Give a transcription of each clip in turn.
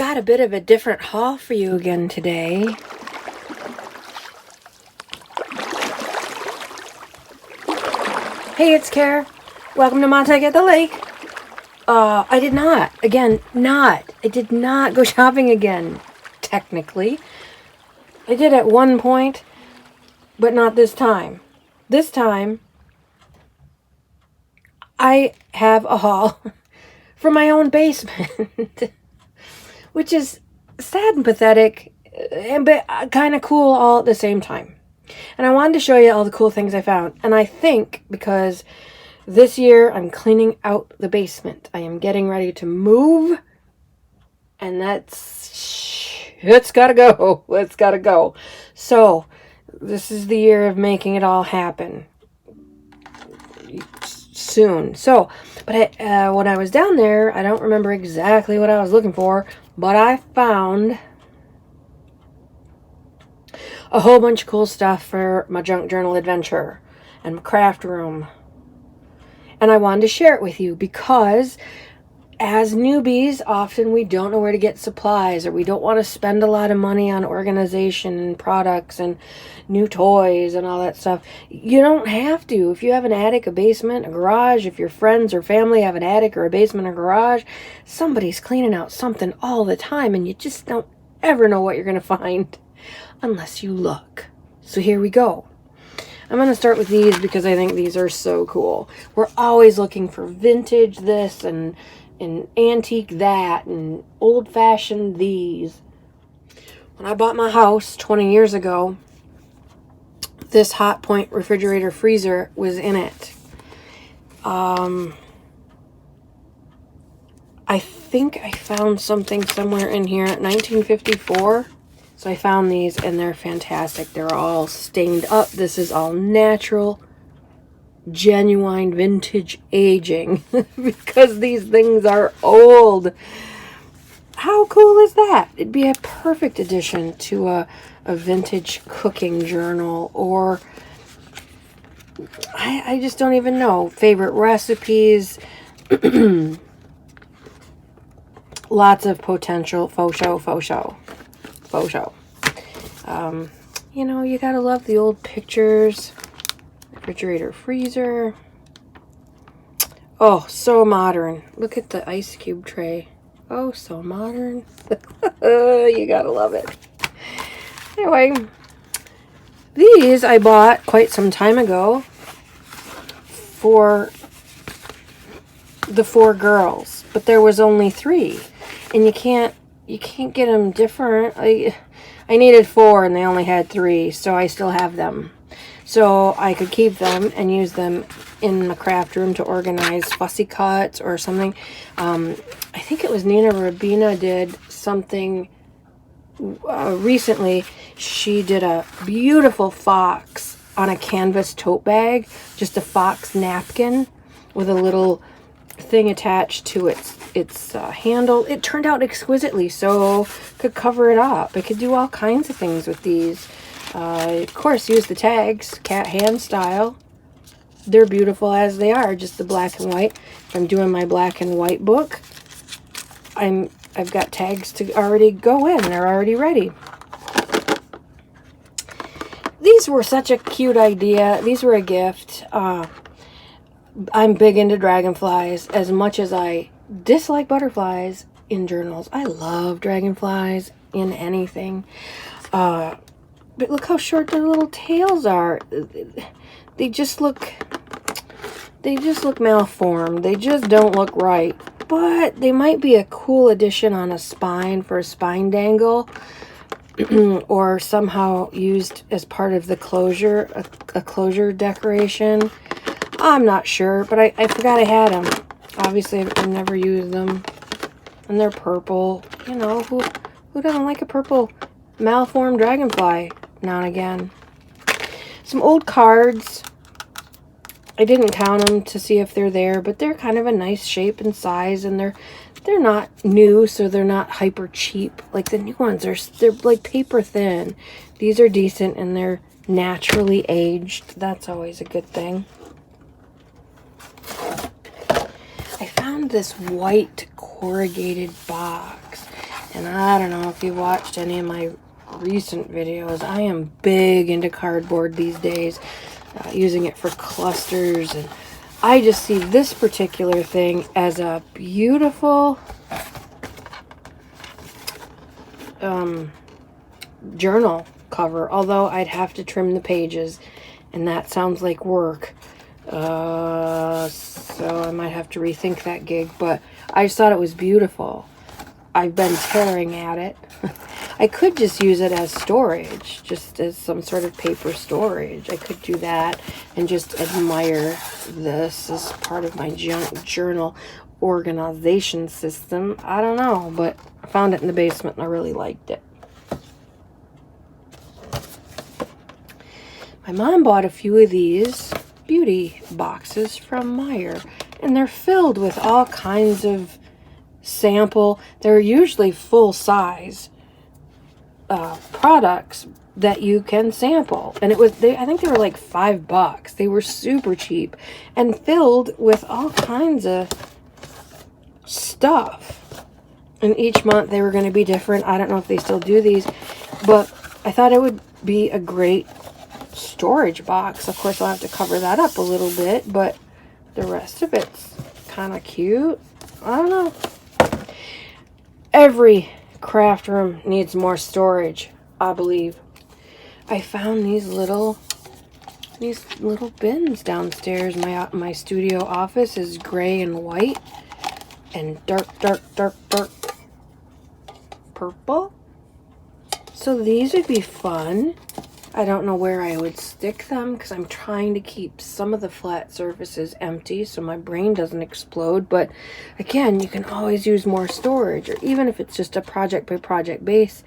got a bit of a different haul for you again today. Hey, it's Kara. Welcome to Montague at the Lake. I did not go shopping again, technically. I did at one point, but not this time. This time, I have a haul from my own basement, which is sad and pathetic, but kind of cool all at the same time. And I wanted to show you all the cool things I found. And I think because this year I'm cleaning out the basement. I am getting ready to move. And it's gotta go. It's gotta go. So this is the year of making it all happen. Soon. So, but when I was down there, I don't remember exactly what I was looking for, but I found a whole bunch of cool stuff for my junk journal adventure and my craft room. And I wanted to share it with you because as newbies, often we don't know where to get supplies, or we don't want to spend a lot of money on organization and products and new toys and all that stuff. You don't have to. If you have an attic, a basement, a garage, if your friends or family have an attic or a basement or garage, somebody's cleaning out something all the time, and you just don't ever know what you're going to find unless you look. So here we go. I'm going to start with these because I think these are so cool. We're always looking for vintage this and antique that and old-fashioned these. When I bought my house 20 years ago, this Hot Point refrigerator freezer was in it. I think I found something somewhere in here at 1954. So I found these and they're fantastic. They're all stained up. This is all natural, genuine vintage aging because these things are old. How cool is that? It'd be a perfect addition to a vintage cooking journal, or I just don't even know. Favorite recipes. Lots of potential. Faux show. You know, you gotta love the old pictures. Refrigerator, freezer. Oh, so modern. Look at the ice cube tray. Oh, so modern. You gotta love it. Anyway, these I bought quite some time ago for the 4 girls, but there was only 3, and you can't get them different. I needed 4 and they only had 3, so I still have them. So I could keep them and use them in my craft room to organize fussy cuts or something. I think it was Nina Rabina did something recently. She did a beautiful fox on a canvas tote bag, just a fox napkin with a little thing attached to its handle. It turned out exquisitely, so could cover it up. I could do all kinds of things with these. Of course, use the tags, cat hand style. They're beautiful as they are, just the black and white. If I'm doing my black and white book, I've got tags to already go in. They're already ready. These were such a cute idea. These were a gift. I'm big into dragonflies as much as I dislike butterflies in journals. I love dragonflies in anything. But look how short their little tails are. They just look malformed. They just don't look right. But they might be a cool addition on a spine for a spine dangle. Or somehow used as part of the closure, a closure decoration. I'm not sure, but I forgot I had them. Obviously, I've never used them. And they're purple. You know, who doesn't like a purple malformed dragonfly now and again? Some old cards. I didn't count them to see if they're there, but they're kind of a nice shape and size, and they're not new, so they're not hyper cheap. Like the new ones, they're like paper thin. These are decent, and they're naturally aged. That's always a good thing. I found this white corrugated box, And I don't know if you watched any of my recent videos. I am big into cardboard these days, using it for clusters, and I just see this particular thing as a beautiful journal cover, although I'd have to trim the pages, and that sounds like work. So I might have to rethink that gig, but I just thought it was beautiful. I've been tearing at it. I could just use it as storage, just as some sort of paper storage. I could do that and just admire this as part of my journal organization system. I don't know, but I found it in the basement and I really liked it. My mom bought a few of these beauty boxes from Meijer, and they're filled with all kinds of sample. They're usually full size products that you can sample, and I think they were like $5. They were super cheap and filled with all kinds of stuff, and each month they were going to be different. I don't know if they still do these, but I thought it would be a great storage box. Of course, I'll have to cover that up a little bit, but the rest of it's kind of cute. I don't know. Every craft room needs more storage, I believe. I found these little bins downstairs. My studio office is gray and white and dark purple. So these would be fun. I don't know where I would stick them because I'm trying to keep some of the flat surfaces empty so my brain doesn't explode. But again, you can always use more storage, or even if it's just a project by project basis,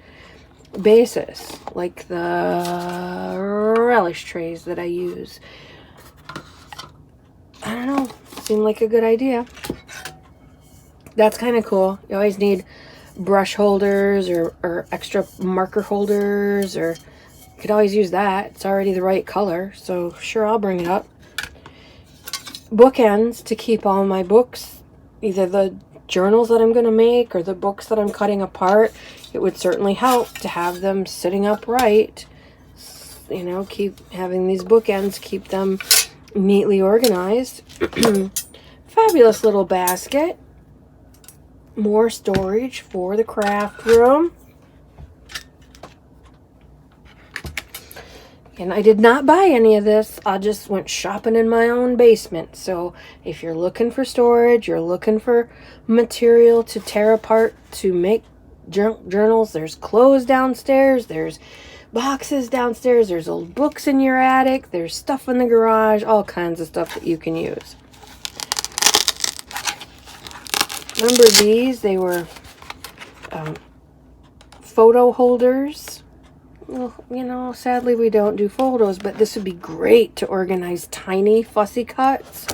like the relish trays that I use. I don't know. Seemed like a good idea. That's kind of cool. You always need brush holders or extra marker holders, or could always use that. It's already the right color, so sure, I'll bring it up. Bookends to keep all my books, either the journals that I'm going to make or the books that I'm cutting apart. It would certainly help to have them sitting upright. You know, keep having these bookends, keep them neatly organized. Fabulous little basket. More storage for the craft room. And I did not buy any of this. I just went shopping in my own basement. So if you're looking for storage, you're looking for material to tear apart to make journals, there's clothes downstairs, there's boxes downstairs, there's old books in your attic, there's stuff in the garage, all kinds of stuff that you can use. Remember these? They were photo holders. Well, you know, sadly we don't do photos, but this would be great to organize tiny fussy cuts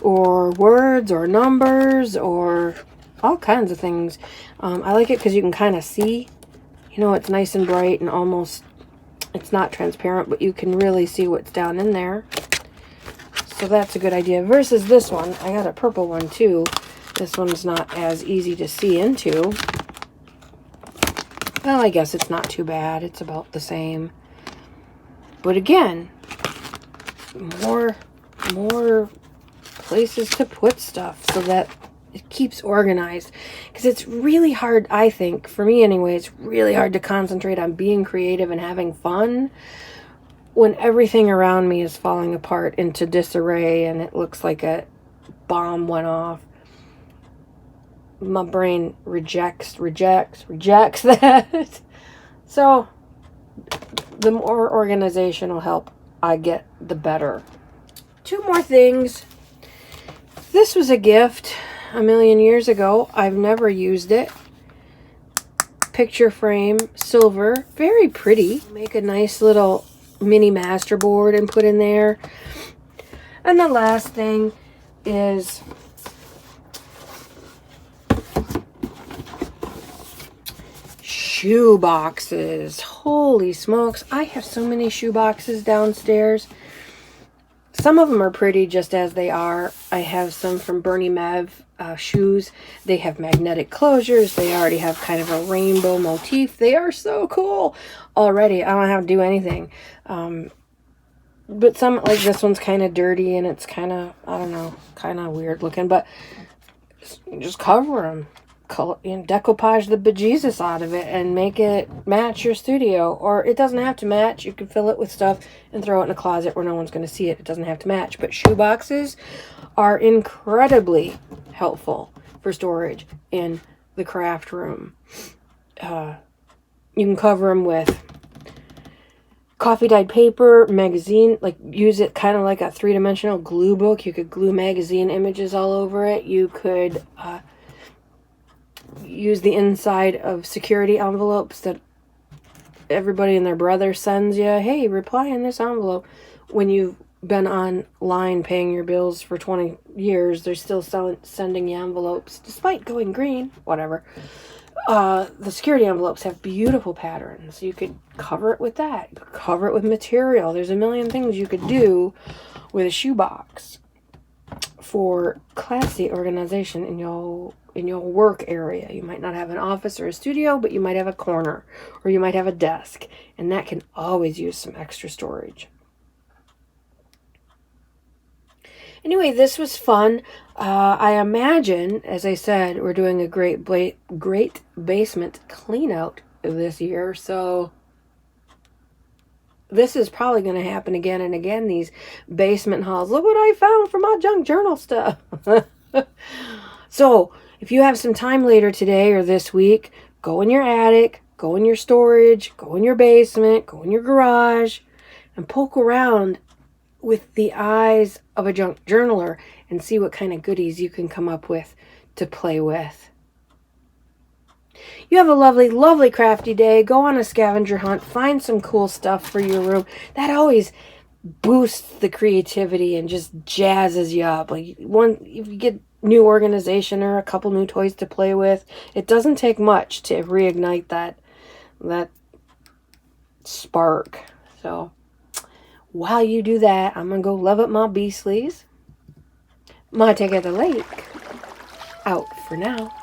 or words or numbers or all kinds of things. I like it because you can kind of see, you know, it's nice and bright and almost, it's not transparent, but you can really see what's down in there. So that's a good idea. Versus this one, I got a purple one too. This one's not as easy to see into. Well, I guess it's not too bad. It's about the same. But again, more places to put stuff so that it keeps organized. Because it's really hard, I think, for me anyway, it's really hard to concentrate on being creative and having fun when everything around me is falling apart into disarray and it looks like a bomb went off. My brain rejects that. So the more organizational help I get, the better. Two more things. This was a gift a million years ago. I've never used it. Picture frame, silver, very pretty. Make a nice little mini master board and put in there. And the last thing is shoe boxes. Holy smokes, I have so many shoe boxes downstairs. Some of them are pretty just as they are. I have some from Bernie Mev shoes. They have magnetic closures. They already have kind of a rainbow motif. They are so cool already. I don't have to do anything. But some, like this one's kind of dirty and it's kind of, I don't know, kind of weird looking. But just cover them. Decoupage the bejesus out of it and make it match your studio. Or it doesn't have to match. You can fill it with stuff and throw it in a closet where no one's going to see it. It doesn't have to match. But shoe boxes are incredibly helpful for storage in the craft room. You can cover them with coffee dyed paper, magazine, like use it kind of like a 3-dimensional glue book. You could glue magazine images all over it. You could use the inside of security envelopes that everybody and their brother sends you. Hey, reply in this envelope. When you've been online paying your bills for 20 years, they're still sending you envelopes despite going green, whatever. The security envelopes have beautiful patterns. You could cover it with that. You could cover it with material. There's a million things you could do with a shoebox for classy organization in your work area. You might not have an office or a studio, but you might have a corner or you might have a desk, and that can always use some extra storage. Anyway, this was fun. I imagine, as I said, we're doing a great basement clean out this year, so this is probably going to happen again and again, these basement hauls. Look what I found from my junk journal stuff. So, if you have some time later today or this week, go in your attic, go in your storage, go in your basement, go in your garage, and poke around with the eyes of a junk journaler and see what kind of goodies you can come up with to play with. You have a lovely, lovely crafty day. Go on a scavenger hunt. Find some cool stuff for your room. That always boosts the creativity and just jazzes you up. Like if you get new organization or a couple new toys to play with, it doesn't take much to reignite that spark. So while you do that, I'm going to go love up my beastlies. My take at the lake. Out for now.